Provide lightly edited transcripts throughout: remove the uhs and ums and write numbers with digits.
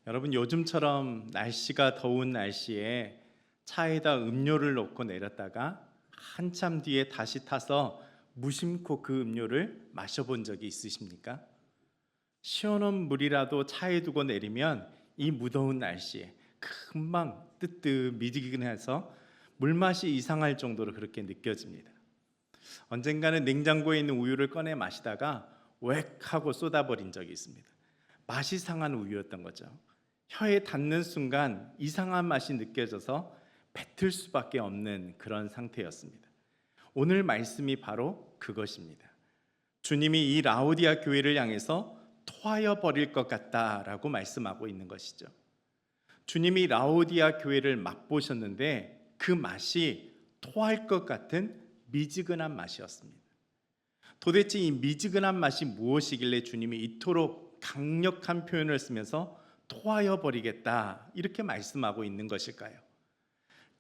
여러분, 요즘처럼 날씨가 더운 날씨에 차에다 음료를 넣고 내렸다가 한참 뒤에 다시 타서 무심코 그 음료를 마셔본 적이 있으십니까? 시원한 물이라도 차에 두고 내리면 이 무더운 날씨에 금방 뜨뜻미지근해서 물맛이 이상할 정도로 그렇게 느껴집니다. 언젠가는 냉장고에 있는 우유를 꺼내 마시다가 웩 하고 쏟아버린 적이 있습니다. 맛이 상한 우유였던 거죠. 혀에 닿는 순간 이상한 맛이 느껴져서 뱉을 수밖에 없는 그런 상태였습니다. 오늘 말씀이 바로 그것입니다. 주님이 이 라오디아 교회를 향해서 토하여 버릴 것 같다라고 말씀하고 있는 것이죠. 주님이 라오디아 교회를 맛보셨는데 그 맛이 토할 것 같은 미지근한 맛이었습니다. 도대체 이 미지근한 맛이 무엇이길래 주님이 이토록 강력한 표현을 쓰면서 토하여 버리겠다 이렇게 말씀하고 있는 것일까요?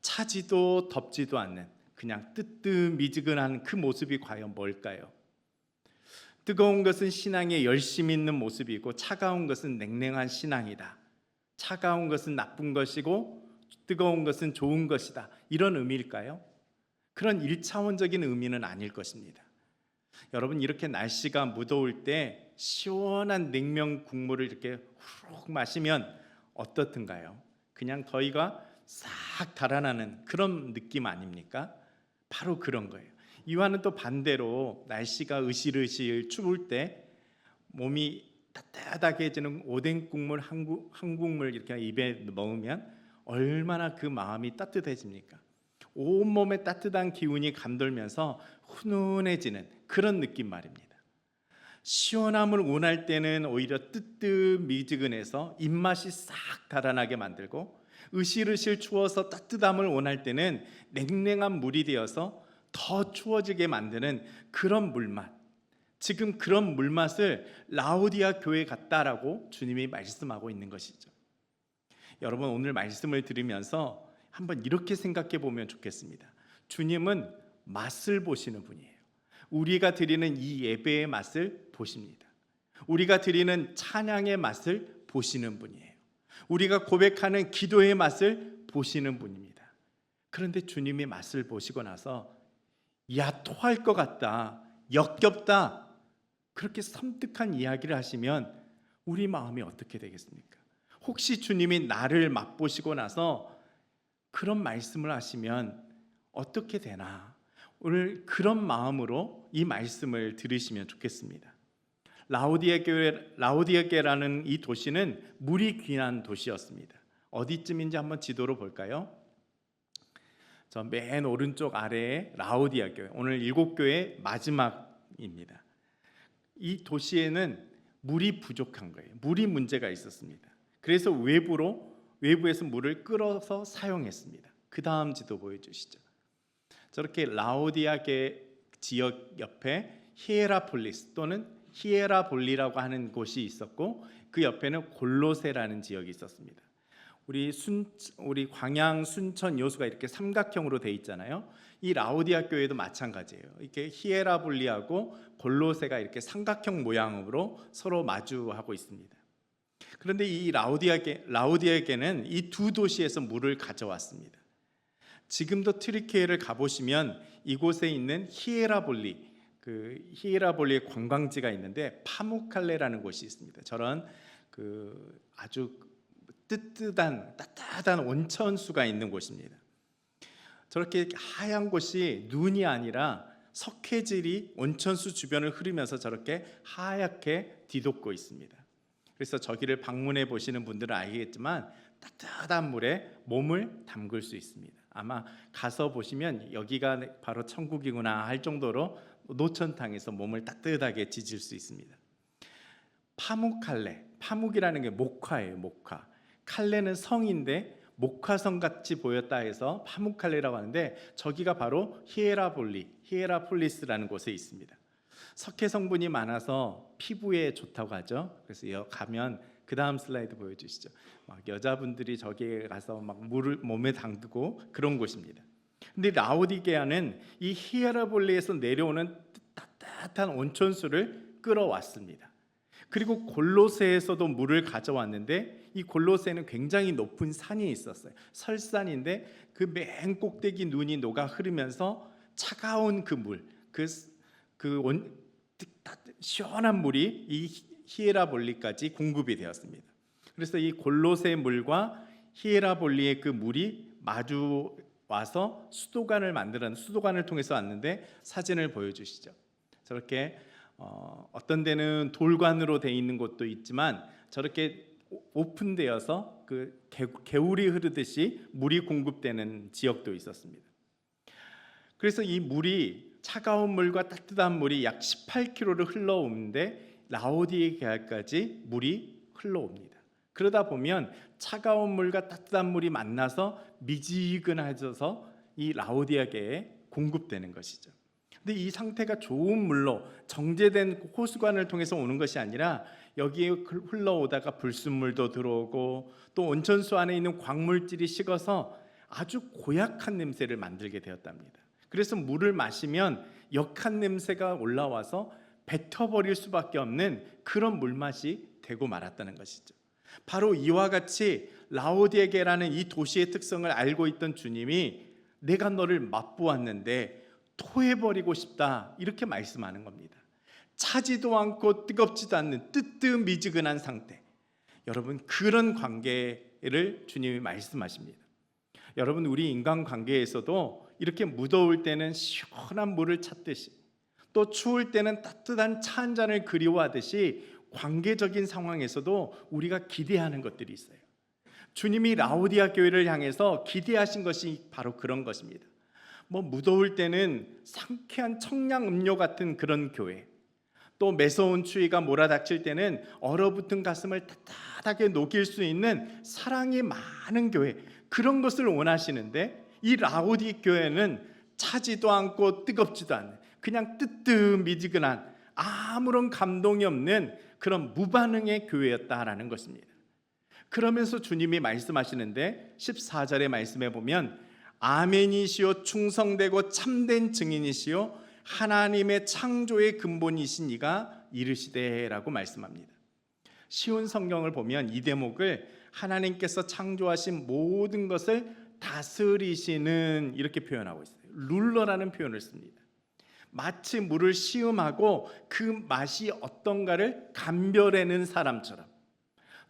차지도 덥지도 않는 그냥 뜨뜻미지근한 그 모습이 과연 뭘까요? 뜨거운 것은 신앙에 열심히 있는 모습이고 차가운 것은 냉랭한 신앙이다. 차가운 것은 나쁜 것이고 뜨거운 것은 좋은 것이다. 이런 의미일까요? 그런 일차원적인 의미는 아닐 것입니다. 여러분, 이렇게 날씨가 무더울 때 시원한 냉면 국물을 이렇게 후룩 마시면 어떻든가요? 그냥 더위가 싹 달아나는 그런 느낌 아닙니까? 바로 그런 거예요. 이와는 또 반대로 날씨가 으실으실 추울 때 몸이 따뜻하게 해지는 오뎅 국물 한 국물 이렇게 입에 넣으면 얼마나 그 마음이 따뜻해집니까? 온몸에 따뜻한 기운이 감돌면서 훈훈해지는 그런 느낌 말입니다. 시원함을 원할 때는 오히려 뜨뜻미지근해서 입맛이 싹 달아나게 만들고, 으실으실 추워서 따뜻함을 원할 때는 냉랭한 물이 되어서 더 추워지게 만드는 그런 물맛. 지금 그런 물맛을 라오디아 교회 같다라고 주님이 말씀하고 있는 것이죠. 여러분, 오늘 말씀을 들으면서 한번 이렇게 생각해 보면 좋겠습니다. 주님은 맛을 보시는 분이에요. 우리가 드리는 이 예배의 맛을 보십니다. 우리가 드리는 찬양의 맛을 보시는 분이에요. 우리가 고백하는 기도의 맛을 보시는 분입니다. 그런데 주님이 맛을 보시고 나서 야, 토할 것 같다, 역겹다, 그렇게 섬뜩한 이야기를 하시면 우리 마음이 어떻게 되겠습니까? 혹시 주님이 나를 맛보시고 나서 그런 말씀을 하시면 어떻게 되나? 오늘 그런 마음으로 이 말씀을 들으시면 좋겠습니다. 라오디아 교회라는 이 도시는 물이 귀한 도시였습니다. 어디쯤인지 한번 지도로 볼까요? 저 맨 오른쪽 아래에 라오디아 교회, 오늘 7교회 마지막입니다. 이 도시에는 물이 부족한 거예요. 물이 문제가 있었습니다. 그래서 외부에서 물을 끌어서 사용했습니다. 그 다음 지도 보여주시죠. 저렇게 라오디아계 지역 옆에 히에라폴리스 또는 히에라볼리라고 하는 곳이 있었고, 그 옆에는 골로세라는 지역이 있었습니다. 우리 광양, 순천, 여수가 이렇게 삼각형으로 돼 있잖아요. 이 라오디아 교회도 마찬가지예요. 이렇게 히에라볼리하고 골로세가 이렇게 삼각형 모양으로 서로 마주하고 있습니다. 그런데 이 라오디아계는 이 두 도시에서 물을 가져왔습니다. 지금도 트리키에를 가보시면 이곳에 있는 히에라볼리의 관광지가 있는데 파무칼레라는 곳이 있습니다. 저런 아주 따뜻한 온천수가 있는 곳입니다. 저렇게 하얀 곳이 눈이 아니라 석회질이 온천수 주변을 흐르면서 저렇게 하얗게 뒤덮고 있습니다. 그래서 저기를 방문해 보시는 분들은 알겠지만 따뜻한 물에 몸을 담글 수 있습니다. 아마 가서 보시면 여기가 바로 천국이구나 할 정도로 노천탕에서 몸을 따뜻하게 지질 수 있습니다. 파묵칼레, 파묵이라는 게 목화예요. 목화. 칼레는 성인데 목화성 같이 보였다 해서 파묵칼레라고 하는데, 저기가 바로 히에라폴리스라는 곳에 있습니다. 석회 성분이 많아서 피부에 좋다고 하죠. 그래서 가면 그 다음 슬라이드 보여주시죠. 막 여자분들이 저기에 가서 막 물을 몸에 담그고 그런 곳입니다. 근데 라오디게아는 이 히에라볼리에서 내려오는 따뜻한 온천수를 끌어왔습니다. 그리고 골로새에서도 물을 가져왔는데 이 골로새는 굉장히 높은 산이 있었어요. 설산인데 그 맨 꼭대기 눈이 녹아 흐르면서 차가운 그 물, 시원한 물이 이 히에라볼리까지 공급이 되었습니다. 그래서 이 골로새 물과 히에라볼리의 그 물이 마주 와서 수도관을 만들었는데, 수도관을 통해서 왔는데 사진을 보여주시죠. 저렇게 어떤 데는 돌관으로 돼 있는 곳도 있지만 저렇게 오픈되어서 그 개울이 흐르듯이 물이 공급되는 지역도 있었습니다. 그래서 이 물이, 차가운 물과 따뜻한 물이 약 18km를 흘러오는데 라오디게아까지 물이 흘러옵니다. 그러다 보면 차가운 물과 따뜻한 물이 만나서 미지근해져서 이 라오디게아에 공급되는 것이죠. 근데 이 상태가 좋은 물로 정제된 호수관을 통해서 오는 것이 아니라 여기에 흘러오다가 불순물도 들어오고 또 온천수 안에 있는 광물질이 식어서 아주 고약한 냄새를 만들게 되었답니다. 그래서 물을 마시면 역한 냄새가 올라와서 뱉어버릴 수밖에 없는 그런 물맛이 되고 말았다는 것이죠. 바로 이와 같이 라오디게라는 이 도시의 특성을 알고 있던 주님이 내가 너를 맛보았는데 토해버리고 싶다, 이렇게 말씀하는 겁니다. 차지도 않고 뜨겁지도 않는 뜨뜻미지근한 상태, 여러분 그런 관계를 주님이 말씀하십니다. 여러분 우리 인간관계에서도 이렇게 무더울 때는 시원한 물을 찾듯이 또 추울 때는 따뜻한 차 한 잔을 그리워하듯이 관계적인 상황에서도 우리가 기대하는 것들이 있어요. 주님이 라오디아 교회를 향해서 기대하신 것이 바로 그런 것입니다. 무더울 때는 상쾌한 청량 음료 같은 그런 교회, 또 매서운 추위가 몰아닥칠 때는 얼어붙은 가슴을 따뜻하게 녹일 수 있는 사랑이 많은 교회, 그런 것을 원하시는데 이 라오디 교회는 차지도 않고 뜨겁지도 않는 그냥 뜨뜻미지근한 아무런 감동이 없는 그런 무반응의 교회였다라는 것입니다. 그러면서 주님이 말씀하시는데 14절의 말씀에 보면 아멘이시오 충성되고 참된 증인이시오 하나님의 창조의 근본이신 이가 이르시되라고 말씀합니다. 쉬운 성경을 보면 이 대목을 하나님께서 창조하신 모든 것을 다스리시는, 이렇게 표현하고 있어요. 룰러라는 표현을 씁니다. 마치 물을 시음하고 그 맛이 어떤가를 감별해내는 사람처럼,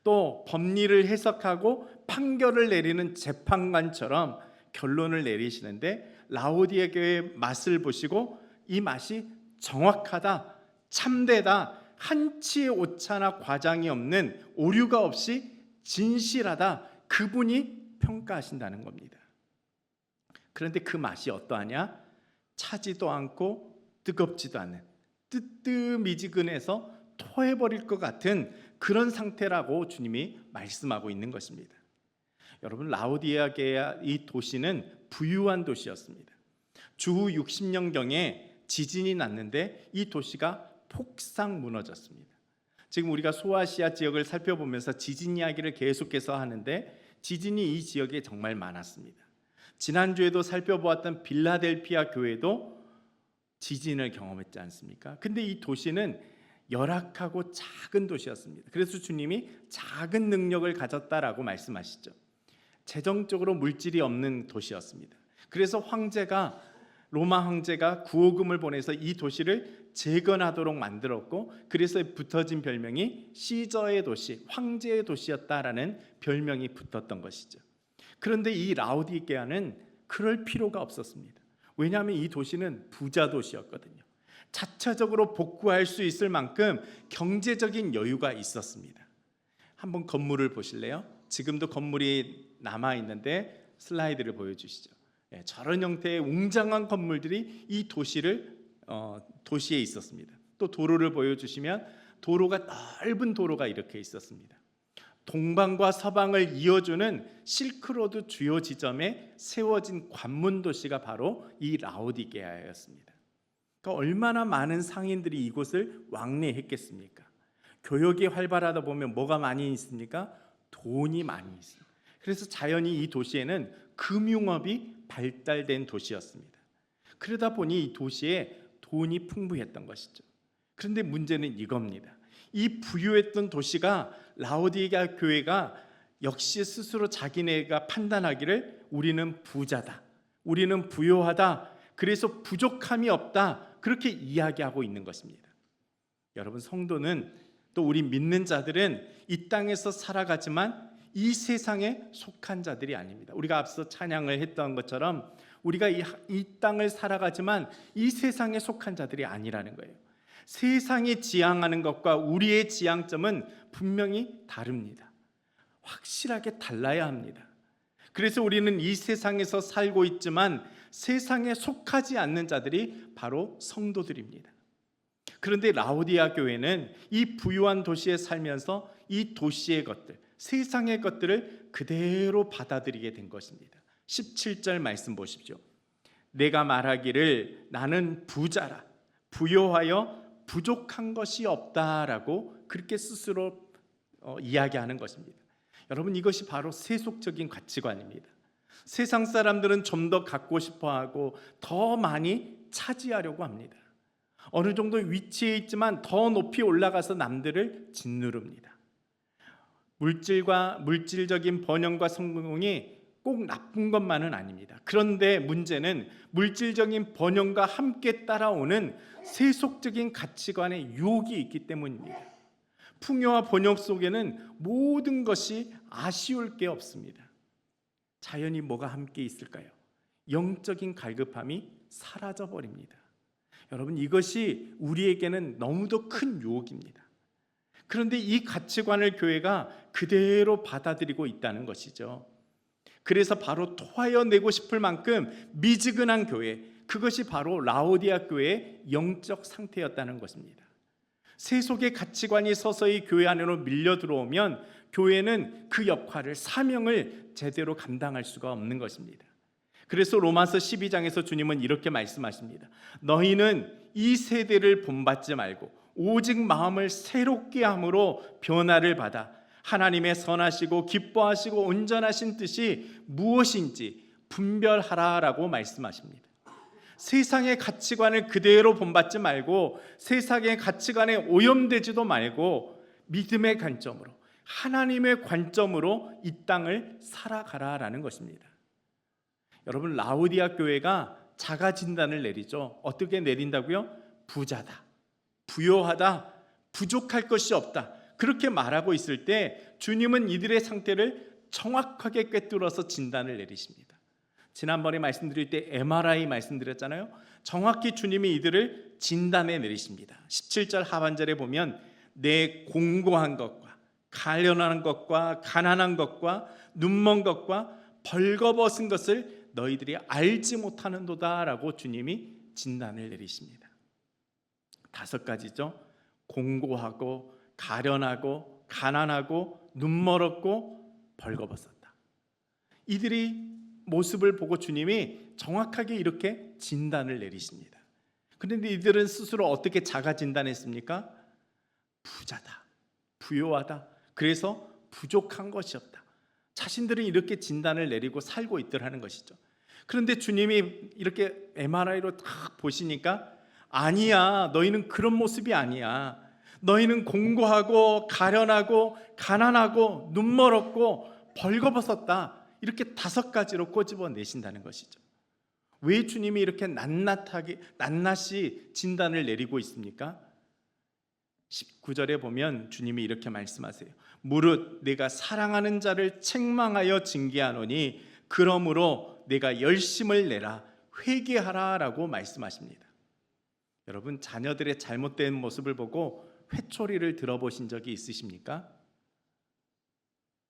또 법리를 해석하고 판결을 내리는 재판관처럼 결론을 내리시는데, 라오디게 교회의 맛을 보시고 이 맛이 정확하다, 참되다, 한치의 오차나 과장이 없는 오류가 없이 진실하다, 그분이 평가하신다는 겁니다. 그런데 그 맛이 어떠하냐? 차지도 않고 뜨겁지도 않는 뜨뜻미지근해서 토해버릴 것 같은 그런 상태라고 주님이 말씀하고 있는 것입니다. 여러분 라오디게아 이 도시는 부유한 도시였습니다. 주후 60년경에 지진이 났는데 이 도시가 폭삭 무너졌습니다. 지금 우리가 소아시아 지역을 살펴보면서 지진 이야기를 계속해서 하는데 지진이 이 지역에 정말 많았습니다. 지난주에도 살펴보았던 빌라델피아 교회도 지진을 경험했지 않습니까? 근데 이 도시는 열악하고 작은 도시였습니다. 그래서 주님이 작은 능력을 가졌다라고 말씀하시죠. 재정적으로 물질이 없는 도시였습니다. 그래서 로마 황제가 구호금을 보내서 이 도시를 재건하도록 만들었고, 그래서 붙어진 별명이 시저의 도시, 황제의 도시였다라는 별명이 붙었던 것이죠. 그런데 이 라오디게아는 그럴 필요가 없었습니다. 왜냐하면 이 도시는 부자 도시였거든요. 자체적으로 복구할 수 있을 만큼 경제적인 여유가 있었습니다. 한번 건물을 보실래요? 지금도 건물이 남아 있는데 슬라이드를 보여주시죠. 저런 형태의 웅장한 건물들이 이 도시에 있었습니다. 또 도로를 보여주시면 도로가 넓은 도로가 이렇게 있었습니다. 동방과 서방을 이어주는 실크로드 주요 지점에 세워진 관문 도시가 바로 이 라오디게아였습니다. 그러니까 얼마나 많은 상인들이 이곳을 왕래했겠습니까? 교역이 활발하다 보면 뭐가 많이 있습니까? 돈이 많이 있습니다. 그래서 자연히 이 도시에는 금융업이 발달된 도시였습니다. 그러다 보니 이 도시에 돈이 풍부했던 것이죠. 그런데 문제는 이겁니다. 이 부유했던 도시가 라오디게아 교회가 역시 스스로 자기네가 판단하기를 우리는 부자다, 우리는 부요하다, 그래서 부족함이 없다, 그렇게 이야기하고 있는 것입니다. 여러분, 성도는 또 우리 믿는 자들은 이 땅에서 살아가지만 이 세상에 속한 자들이 아닙니다. 우리가 앞서 찬양을 했던 것처럼 우리가 이 땅을 살아가지만 이 세상에 속한 자들이 아니라는 거예요. 세상이 지향하는 것과 우리의 지향점은 분명히 다릅니다. 확실하게 달라야 합니다. 그래서 우리는 이 세상에서 살고 있지만 세상에 속하지 않는 자들이 바로 성도들입니다. 그런데 라오디아 교회는 이 부유한 도시에 살면서 이 도시의 것들, 세상의 것들을 그대로 받아들이게 된 것입니다. 17절 말씀 보십시오. 내가 말하기를 나는 부자라, 부요하여 부족한 것이 없다라고 그렇게 스스로 이야기하는 것입니다. 여러분, 이것이 바로 세속적인 가치관입니다. 세상 사람들은 좀 더 갖고 싶어하고 더 많이 차지하려고 합니다. 어느 정도 위치에 있지만 더 높이 올라가서 남들을 짓누릅니다. 물질적인 번영과 성공이 꼭 나쁜 것만은 아닙니다. 그런데 문제는 물질적인 번영과 함께 따라오는 세속적인 가치관의 유혹이 있기 때문입니다. 풍요와 번영 속에는 모든 것이 아쉬울 게 없습니다. 자연히 뭐가 함께 있을까요? 영적인 갈급함이 사라져 버립니다. 여러분, 이것이 우리에게는 너무도 큰 유혹입니다. 그런데 이 가치관을 교회가 그대로 받아들이고 있다는 것이죠. 그래서 바로 토하여 내고 싶을 만큼 미지근한 교회, 그것이 바로 라오디아 교회의 영적 상태였다는 것입니다. 세속의 가치관이 서서히 교회 안으로 밀려 들어오면 교회는 그 역할을, 사명을 제대로 감당할 수가 없는 것입니다. 그래서 로마서 12장에서 주님은 이렇게 말씀하십니다. 너희는 이 세대를 본받지 말고 오직 마음을 새롭게 함으로 변화를 받아 하나님의 선하시고 기뻐하시고 온전하신 뜻이 무엇인지 분별하라라고 말씀하십니다. 세상의 가치관을 그대로 본받지 말고 세상의 가치관에 오염되지도 말고 믿음의 관점으로, 하나님의 관점으로 이 땅을 살아가라라는 것입니다. 여러분, 라오디아 교회가 자가 진단을 내리죠. 어떻게 내린다고요? 부자다, 부요하다, 부족할 것이 없다, 그렇게 말하고 있을 때 주님은 이들의 상태를 정확하게 꿰뚫어서 진단을 내리십니다. 지난번에 말씀드릴 때 MRI 말씀드렸잖아요. 정확히 주님이 이들을 진단해 내리십니다. 17절 하반절에 보면 내 공고한 것과 가련한 것과 가난한 것과 눈먼 것과 벌거벗은 것을 너희들이 알지 못하는도다 라고 주님이 진단을 내리십니다. 5가지죠. 공고하고 가련하고 가난하고 눈멀었고 벌거벗었다. 이들이 모습을 보고 주님이 정확하게 이렇게 진단을 내리십니다. 그런데 이들은 스스로 어떻게 자가 진단했습니까? 부자다, 부요하다, 그래서 부족한 것이 없다. 자신들은 이렇게 진단을 내리고 살고 있더라는 것이죠. 그런데 주님이 이렇게 MRI로 딱 보시니까 아니야, 너희는 그런 모습이 아니야. 너희는 공고하고 가련하고 가난하고 눈멀었고 벌거벗었다. 이렇게 5가지로 꼬집어 내신다는 것이죠. 왜 주님이 이렇게 낱낱이 진단을 내리고 있습니까? 19절에 보면 주님이 이렇게 말씀하세요. 무릇 내가 사랑하는 자를 책망하여 징계하노니 그러므로 내가 열심을 내라 회개하라 라고 말씀하십니다. 여러분, 자녀들의 잘못된 모습을 보고 회초리를 들어보신 적이 있으십니까?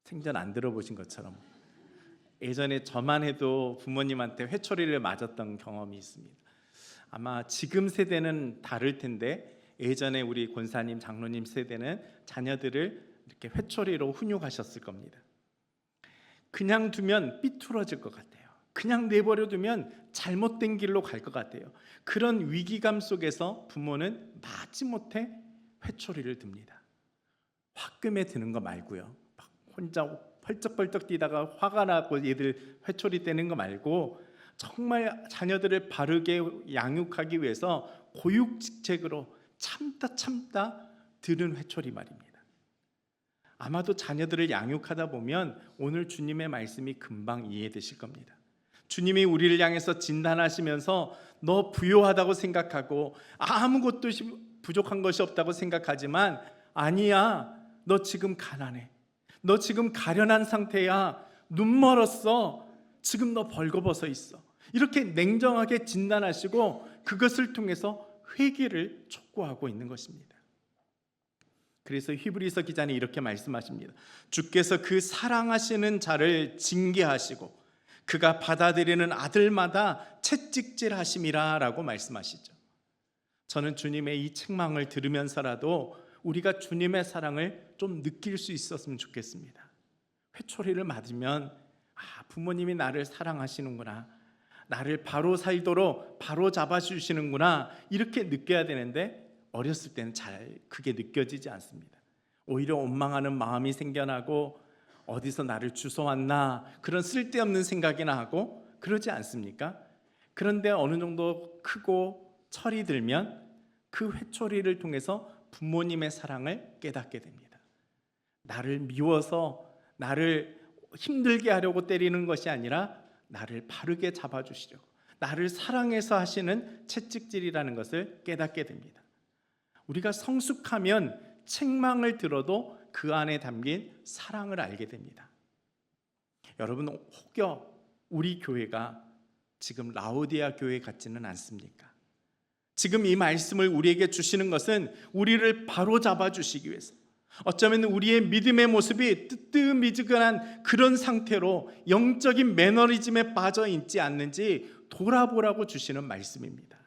생전 안 들어보신 것처럼 예전에 저만 해도 부모님한테 회초리를 맞았던 경험이 있습니다. 아마 지금 세대는 다를 텐데 예전에 우리 권사님, 장로님 세대는 자녀들을 이렇게 회초리로 훈육하셨을 겁니다. 그냥 두면 삐뚤어질 것 같아요. 그냥 내버려 두면 잘못된 길로 갈 것 같아요. 그런 위기감 속에서 부모는 마지못해 회초리를 듭니다. 화금에 드는 거 말고요. 막 혼자 펄쩍펄쩍 뛰다가 화가 나고 얘들 회초리 떼는 거 말고 정말 자녀들을 바르게 양육하기 위해서 고육직책으로 참다 드는 회초리 말입니다. 아마도 자녀들을 양육하다 보면 오늘 주님의 말씀이 금방 이해되실 겁니다. 주님이 우리를 향해서 진단하시면서 너 부요하다고 생각하고 아무것도 부족한 것이 없다고 생각하지만 아니야, 너 지금 가난해, 너 지금 가련한 상태야, 눈 멀었어, 지금 너 벌거벗어 있어, 이렇게 냉정하게 진단하시고 그것을 통해서 회개를 촉구하고 있는 것입니다. 그래서 히브리서 기자는 이렇게 말씀하십니다. 주께서 그 사랑하시는 자를 징계하시고 그가 받아들이는 아들마다 채찍질하심이라 라고 말씀하시죠. 저는 주님의 이 책망을 들으면서라도 우리가 주님의 사랑을 좀 느낄 수 있었으면 좋겠습니다. 회초리를 맞으면 부모님이 나를 사랑하시는구나, 나를 바로 살도록 바로 잡아주시는구나, 이렇게 느껴야 되는데 어렸을 때는 잘 그게 느껴지지 않습니다. 오히려 원망하는 마음이 생겨나고 어디서 나를 주워왔나 그런 쓸데없는 생각이나 하고 그러지 않습니까? 그런데 어느 정도 크고 철이 들면 그 회초리를 통해서 부모님의 사랑을 깨닫게 됩니다. 나를 미워서 나를 힘들게 하려고 때리는 것이 아니라 나를 바르게 잡아주시려고, 나를 사랑해서 하시는 채찍질이라는 것을 깨닫게 됩니다. 우리가 성숙하면 책망을 들어도 그 안에 담긴 사랑을 알게 됩니다. 여러분, 혹여 우리 교회가 지금 라오디아 교회 같지는 않습니까? 지금 이 말씀을 우리에게 주시는 것은 우리를 바로 잡아주시기 위해서, 어쩌면 우리의 믿음의 모습이 뜨뜻미지근한 그런 상태로 영적인 매너리즘에 빠져 있지 않는지 돌아보라고 주시는 말씀입니다.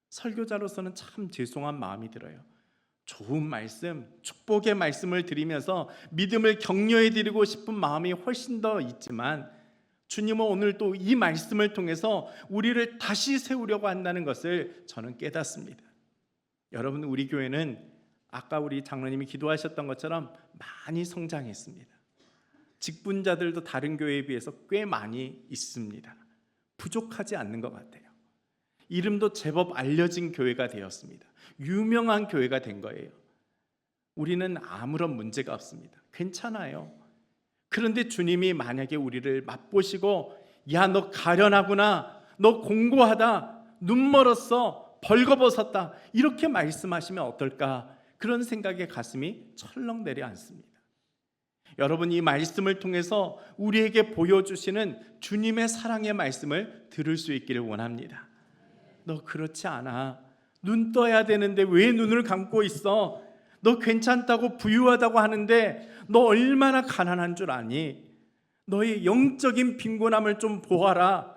설교자로서는 참 죄송한 마음이 들어요. 좋은 말씀, 축복의 말씀을 드리면서 믿음을 격려해 드리고 싶은 마음이 훨씬 더 있지만 주님은 오늘 또 이 말씀을 통해서 우리를 다시 세우려고 한다는 것을 저는 깨닫습니다. 여러분, 우리 교회는 아까 우리 장로님이 기도하셨던 것처럼 많이 성장했습니다. 직분자들도 다른 교회에 비해서 꽤 많이 있습니다. 부족하지 않는 것 같아요. 이름도 제법 알려진 교회가 되었습니다. 유명한 교회가 된 거예요. 우리는 아무런 문제가 없습니다. 괜찮아요. 그런데 주님이 만약에 우리를 맛보시고 야, 너 가련하구나, 너 공고하다, 눈 멀었어, 벌거벗었다, 이렇게 말씀하시면 어떨까, 그런 생각에 가슴이 철렁 내려앉습니다. 여러분, 이 말씀을 통해서 우리에게 보여주시는 주님의 사랑의 말씀을 들을 수 있기를 원합니다. 너 그렇지 않아, 눈 떠야 되는데 왜 눈을 감고 있어, 너 괜찮다고 부유하다고 하는데 너 얼마나 가난한 줄 아니, 너의 영적인 빈곤함을 좀 보아라.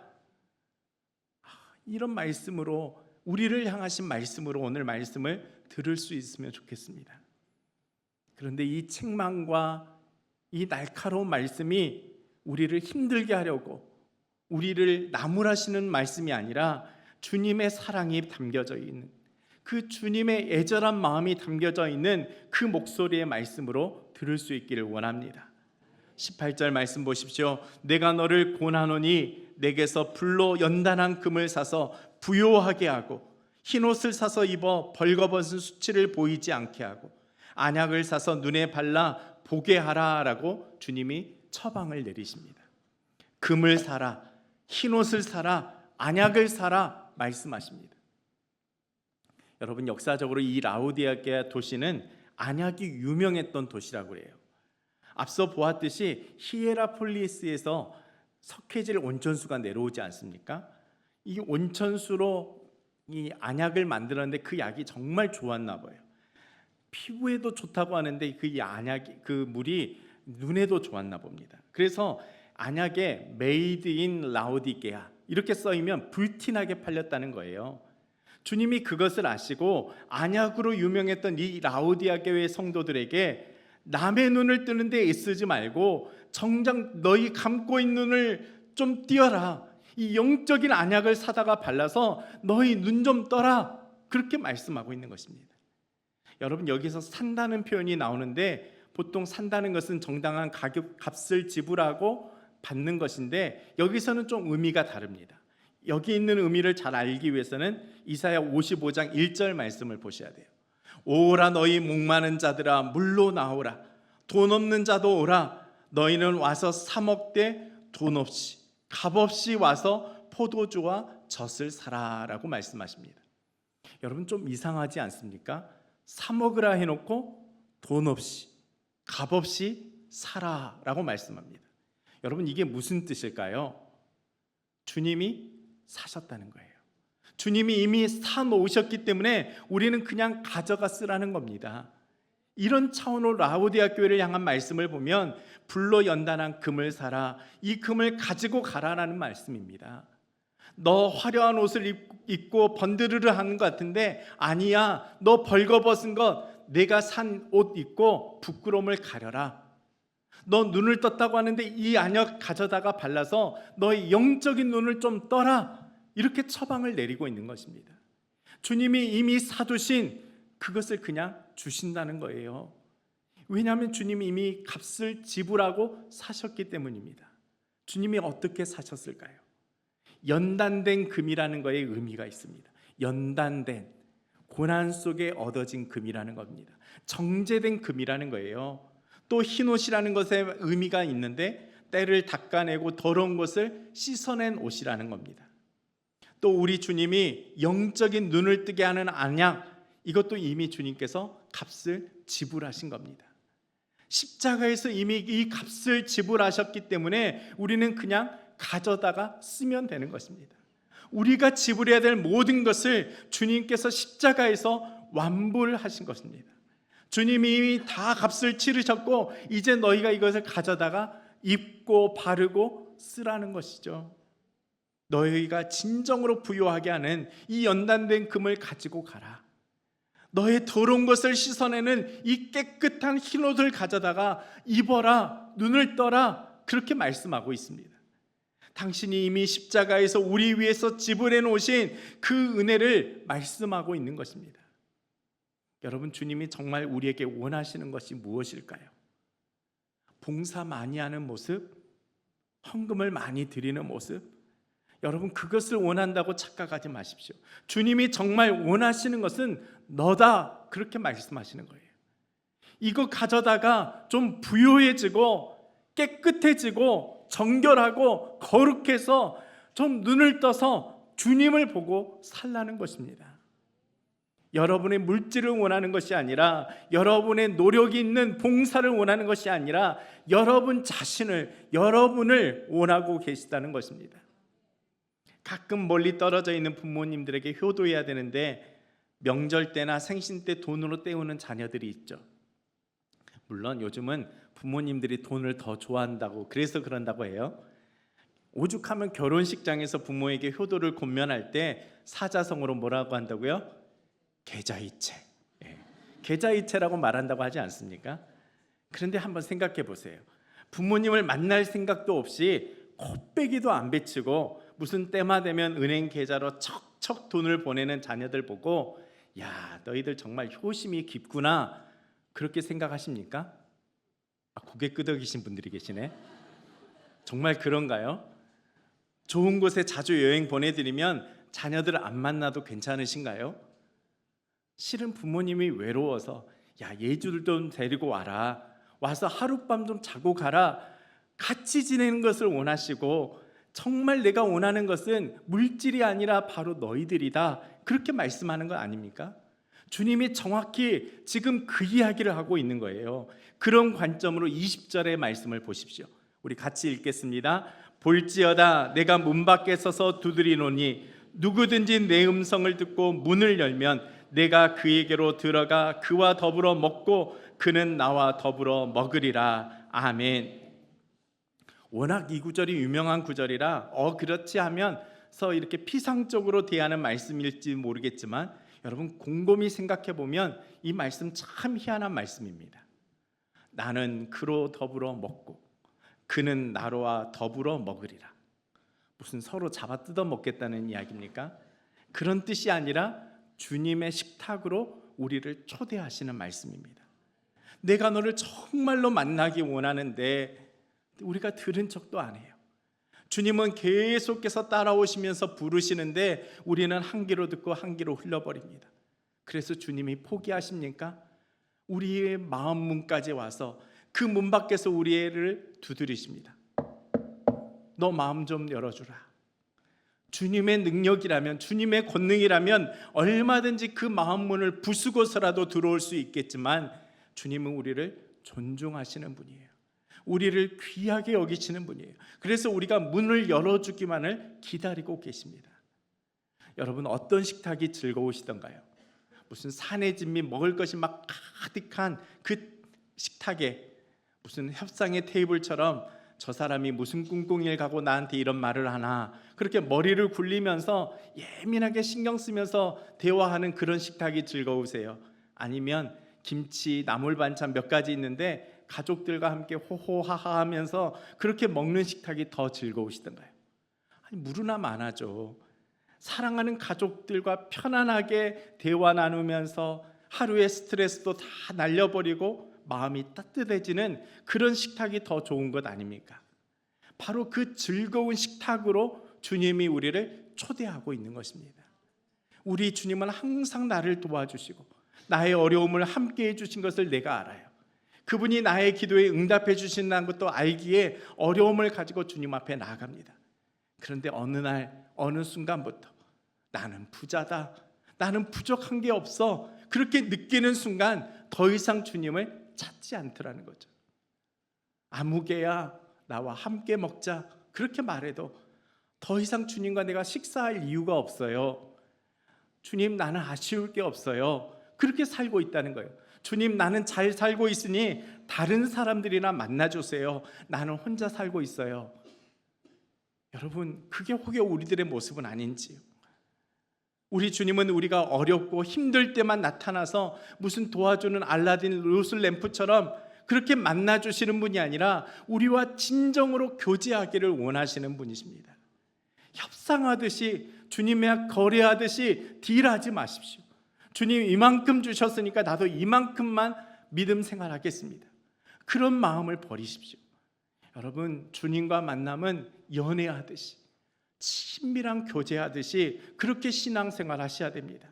이런 말씀으로, 우리를 향하신 말씀으로 오늘 말씀을 들을 수 있으면 좋겠습니다. 그런데 이 책망과 이 날카로운 말씀이 우리를 힘들게 하려고, 우리를 나무라시는 말씀이 아니라 주님의 사랑이 담겨져 있는, 그 주님의 애절한 마음이 담겨져 있는 그 목소리의 말씀으로 들을 수 있기를 원합니다. 18절 말씀 보십시오. 내가 너를 권하노니 내게서 불로 연단한 금을 사서 부요하게 하고 흰옷을 사서 입어 벌거벗은 수치를 보이지 않게 하고 안약을 사서 눈에 발라 보게 하라라고 주님이 처방을 내리십니다. 금을 사라, 흰옷을 사라, 안약을 사라 말씀하십니다. 여러분, 역사적으로 이 라오디게아 도시는 안약이 유명했던 도시라고 해요. 앞서 보았듯이 히에라폴리스에서 석회질 온천수가 내려오지 않습니까? 이 온천수로 이 안약을 만들었는데 그 약이 정말 좋았나 봐요. 피부에도 좋다고 하는데 그 안약이, 그 물이 눈에도 좋았나 봅니다. 그래서 안약에 메이드 인 라오디게아 이렇게 써있으면 불티나게 팔렸다는 거예요. 주님이 그것을 아시고 안약으로 유명했던 이 라오디아 교회 성도들에게 남의 눈을 뜨는데 애쓰지 말고 정작 너희 감고 있는 눈을 좀 띄어라, 이 영적인 안약을 사다가 발라서 너희 눈 좀 떠라, 그렇게 말씀하고 있는 것입니다. 여러분, 여기서 산다는 표현이 나오는데 보통 산다는 것은 정당한 값을 지불하고 받는 것인데 여기서는 좀 의미가 다릅니다. 여기 있는 의미를 잘 알기 위해서는 이사야 55장 1절 말씀을 보셔야 돼요. 오라 너희 목마른 자들아 물로 나오라, 돈 없는 자도 오라. 너희는 와서 사 먹되 돈 없이 값 없이 와서 포도주와 젖을 사라라고 말씀하십니다. 여러분 좀 이상하지 않습니까? 사 먹으라 해놓고 돈 없이 값 없이 사라라고 말씀합니다. 여러분 이게 무슨 뜻일까요? 주님이 사셨다는 거예요. 주님이 이미 사 놓으셨기 때문에 우리는 그냥 가져가 쓰라는 겁니다. 이런 차원으로 라오디아 교회를 향한 말씀을 보면 불로 연단한 금을 사라, 이 금을 가지고 가라라는 말씀입니다. 너 화려한 옷을 입고 번드르르 하는 것 같은데 아니야, 너 벌거벗은 것 내가 산 옷 입고 부끄러움을 가려라. 너 눈을 떴다고 하는데 이 안약 가져다가 발라서 너의 영적인 눈을 좀 떠라. 이렇게 처방을 내리고 있는 것입니다. 주님이 이미 사두신 그것을 그냥 주신다는 거예요. 왜냐하면 주님이 이미 값을 지불하고 사셨기 때문입니다. 주님이 어떻게 사셨을까요? 연단된 금이라는 거에 의미가 있습니다. 연단된, 고난 속에 얻어진 금이라는 겁니다. 정제된 금이라는 거예요. 또 흰옷이라는 것에 의미가 있는데 때를 닦아내고 더러운 것을 씻어낸 옷이라는 겁니다. 또 우리 주님이 영적인 눈을 뜨게 하는 안약, 이것도 이미 주님께서 값을 지불하신 겁니다. 십자가에서 이미 이 값을 지불하셨기 때문에 우리는 그냥 가져다가 쓰면 되는 것입니다. 우리가 지불해야 될 모든 것을 주님께서 십자가에서 완불 하신 것입니다. 주님이 이미 다 값을 치르셨고 이제 너희가 이것을 가져다가 입고 바르고 쓰라는 것이죠. 너희가 진정으로 부요하게 하는 이 연단된 금을 가지고 가라. 너의 더러운 것을 씻어내는 이 깨끗한 흰옷을 가져다가 입어라, 눈을 떠라, 그렇게 말씀하고 있습니다. 당신이 이미 십자가에서 우리 위해서 지불해 놓으신 그 은혜를 말씀하고 있는 것입니다. 여러분, 주님이 정말 우리에게 원하시는 것이 무엇일까요? 봉사 많이 하는 모습, 헌금을 많이 드리는 모습, 여러분 그것을 원한다고 착각하지 마십시오. 주님이 정말 원하시는 것은 너다, 그렇게 말씀하시는 거예요. 이거 가져다가 좀 부요해지고 깨끗해지고 정결하고 거룩해서 좀 눈을 떠서 주님을 보고 살라는 것입니다. 여러분의 물질을 원하는 것이 아니라, 여러분의 노력이 있는 봉사를 원하는 것이 아니라 여러분 자신을, 여러분을 원하고 계시다는 것입니다. 가끔 멀리 떨어져 있는 부모님들에게 효도해야 되는데 명절 때나 생신 때 돈으로 때우는 자녀들이 있죠. 물론 요즘은 부모님들이 돈을 더 좋아한다고, 그래서 그런다고 해요. 오죽하면 결혼식장에서 부모에게 효도를 권면할 때 사자성어로 뭐라고 한다고요? 계좌이체. 계좌이체라고 말한다고 하지 않습니까? 그런데 한번 생각해 보세요. 부모님을 만날 생각도 없이 코빼기도 안 베치고 무슨 때만 되면 은행 계좌로 척척 돈을 보내는 자녀들 보고 야, 너희들 정말 효심이 깊구나, 그렇게 생각하십니까? 고개 끄덕이신 분들이 계시네. 정말 그런가요? 좋은 곳에 자주 여행 보내드리면 자녀들 안 만나도 괜찮으신가요? 실은 부모님이 외로워서 야, 예주들 좀 데리고 와라, 와서 하룻밤 좀 자고 가라, 같이 지내는 것을 원하시고 정말 내가 원하는 것은 물질이 아니라 바로 너희들이다, 그렇게 말씀하는 거 아닙니까? 주님이 정확히 지금 그 이야기를 하고 있는 거예요. 그런 관점으로 20절의 말씀을 보십시오. 우리 같이 읽겠습니다. 볼지어다 내가 문 밖에 서서 두드리노니 누구든지 내 음성을 듣고 문을 열면 내가 그에게로 들어가 그와 더불어 먹고 그는 나와 더불어 먹으리라. 아멘. 워낙 이 구절이 유명한 구절이라 그렇지 하면서 이렇게 피상적으로 대하는 말씀일지 모르겠지만 여러분 곰곰이 생각해 보면 이 말씀 참 희한한 말씀입니다. 나는 그로 더불어 먹고 그는 나로와 더불어 먹으리라. 무슨 서로 잡아 뜯어 먹겠다는 이야기입니까? 그런 뜻이 아니라 주님의 식탁으로 우리를 초대하시는 말씀입니다. 내가 너를 정말로 만나기 원하는데 우리가 들은 척도 안 해요. 주님은 계속해서 따라오시면서 부르시는데 우리는 한 귀로 듣고 한 귀로 흘려버립니다. 그래서 주님이 포기하십니까? 우리의 마음 문까지 와서 그 문 밖에서 우리를 두드리십니다. 너 마음 좀 열어주라. 주님의 능력이라면, 주님의 권능이라면 얼마든지 그 마음 문을 부수고서라도 들어올 수 있겠지만, 주님은 우리를 존중하시는 분이에요. 우리를 귀하게 여기시는 분이에요. 그래서 우리가 문을 열어주기만을 기다리고 계십니다. 여러분, 어떤 식탁이 즐거우시던가요? 무슨 산의 진미, 먹을 것이 막 가득한 그 식탁에 무슨 협상의 테이블처럼 저 사람이 무슨 꿍꿍이를 가고 나한테 이런 말을 하나, 그렇게 머리를 굴리면서 예민하게 신경 쓰면서 대화하는 그런 식탁이 즐거우세요? 아니면 김치, 나물 반찬 몇 가지 있는데 가족들과 함께 호호하하 하면서 그렇게 먹는 식탁이 더 즐거우시던가요? 아니, 무르나 많아져. 사랑하는 가족들과 편안하게 대화 나누면서 하루의 스트레스도 다 날려버리고 마음이 따뜻해지는 그런 식탁이 더 좋은 것 아닙니까? 바로 그 즐거운 식탁으로 주님이 우리를 초대하고 있는 것입니다. 우리 주님은 항상 나를 도와주시고 나의 어려움을 함께 해주신 것을 내가 알아요. 그분이 나의 기도에 응답해 주신다는 것도 알기에 어려움을 가지고 주님 앞에 나아갑니다. 그런데 어느 날 어느 순간부터 나는 부자다, 나는 부족한 게 없어, 그렇게 느끼는 순간 더 이상 주님을 찾지 않더라는 거죠. 아무개야 나와 함께 먹자, 그렇게 말해도 더 이상 주님과 내가 식사할 이유가 없어요. 주님, 나는 아쉬울 게 없어요. 그렇게 살고 있다는 거예요. 주님, 나는 잘 살고 있으니 다른 사람들이나 만나주세요. 나는 혼자 살고 있어요. 여러분, 그게 혹여 우리들의 모습은 아닌지요? 우리 주님은 우리가 어렵고 힘들 때만 나타나서 무슨 도와주는 알라딘 로슬 램프처럼 그렇게 만나주시는 분이 아니라 우리와 진정으로 교제하기를 원하시는 분이십니다. 협상하듯이, 주님과 거래하듯이 딜하지 마십시오. 주님 이만큼 주셨으니까 나도 이만큼만 믿음 생활하겠습니다. 그런 마음을 버리십시오. 여러분, 주님과 만남은 연애하듯이, 친밀한 교제하듯이 그렇게 신앙생활 하셔야 됩니다.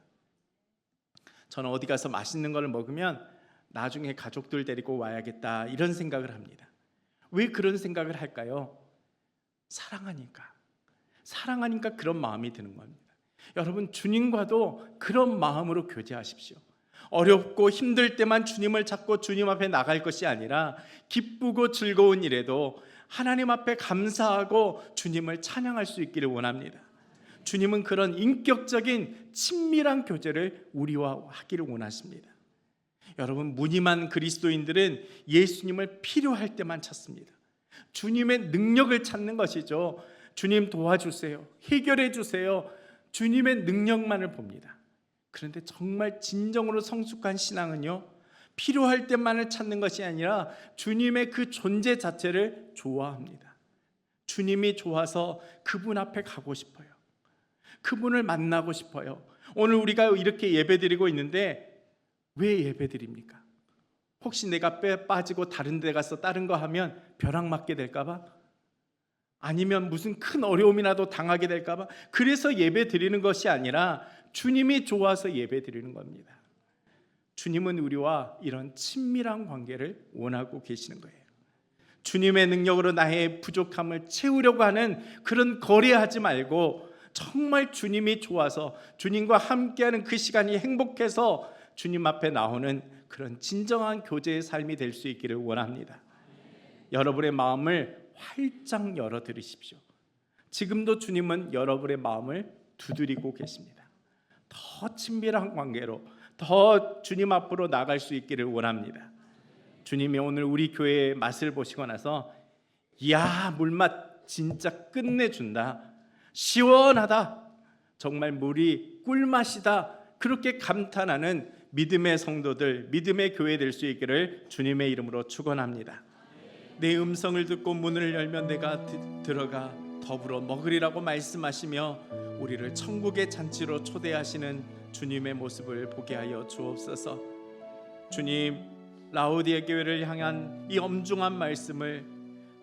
저는 어디 가서 맛있는 걸 먹으면 나중에 가족들 데리고 와야겠다, 이런 생각을 합니다. 왜 그런 생각을 할까요? 사랑하니까 그런 마음이 드는 겁니다. 여러분, 주님과도 그런 마음으로 교제하십시오. 어렵고 힘들 때만 주님을 찾고 주님 앞에 나갈 것이 아니라 기쁘고 즐거운 일에도 하나님 앞에 감사하고 주님을 찬양할 수 있기를 원합니다. 주님은 그런 인격적인 친밀한 교제를 우리와 하기를 원하십니다. 여러분, 무늬만 그리스도인들은 예수님을 필요할 때만 찾습니다. 주님의 능력을 찾는 것이죠. 주님 도와주세요, 해결해 주세요, 주님의 능력만을 봅니다. 그런데 정말 진정으로 성숙한 신앙은요, 필요할 때만을 찾는 것이 아니라 주님의 그 존재 자체를 좋아합니다. 주님이 좋아서 그분 앞에 가고 싶어요. 그분을 만나고 싶어요. 오늘 우리가 이렇게 예배드리고 있는데 왜 예배드립니까? 혹시 내가 빠지고 다른 데 가서 다른 거 하면 벼락 맞게 될까 봐? 아니면 무슨 큰 어려움이라도 당하게 될까 봐? 그래서 예배드리는 것이 아니라 주님이 좋아서 예배드리는 겁니다. 주님은 우리와 이런 친밀한 관계를 원하고 계시는 거예요. 주님의 능력으로 나의 부족함을 채우려고 하는 그런 거래하지 말고 정말 주님이 좋아서 주님과 함께하는 그 시간이 행복해서 주님 앞에 나오는 그런 진정한 교제의 삶이 될 수 있기를 원합니다. 여러분의 마음을 활짝 열어드리십시오. 지금도 주님은 여러분의 마음을 두드리고 계십니다. 더 친밀한 관계로 더 주님 앞으로 나갈 수 있기를 원합니다. 주님이 오늘 우리 교회의 맛을 보시고 나서 이야, 물맛 진짜 끝내준다, 시원하다, 정말 물이 꿀맛이다, 그렇게 감탄하는 믿음의 성도들, 믿음의 교회 될 수 있기를 주님의 이름으로 축원합니다. 내 음성을 듣고 문을 열면 내가 들어가 더불어 먹으리라고 말씀하시며 우리를 천국의 잔치로 초대하시는 주님의 모습을 보게 하여 주옵소서. 주님, 라오디에 교회를 향한 이 엄중한 말씀을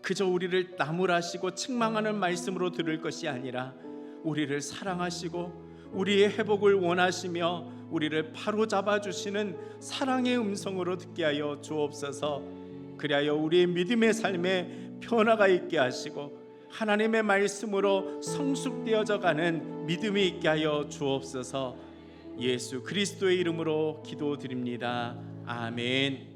그저 우리를 나무라시고 책망하는 말씀으로 들을 것이 아니라 우리를 사랑하시고 우리의 회복을 원하시며 우리를 바로잡아 주시는 사랑의 음성으로 듣게 하여 주옵소서. 그리하여 우리의 믿음의 삶에 변화가 있게 하시고 하나님의 말씀으로 성숙되어져 가는 믿음이 있게 하여 주옵소서. 예수 그리스도의 이름으로 기도드립니다. 아멘.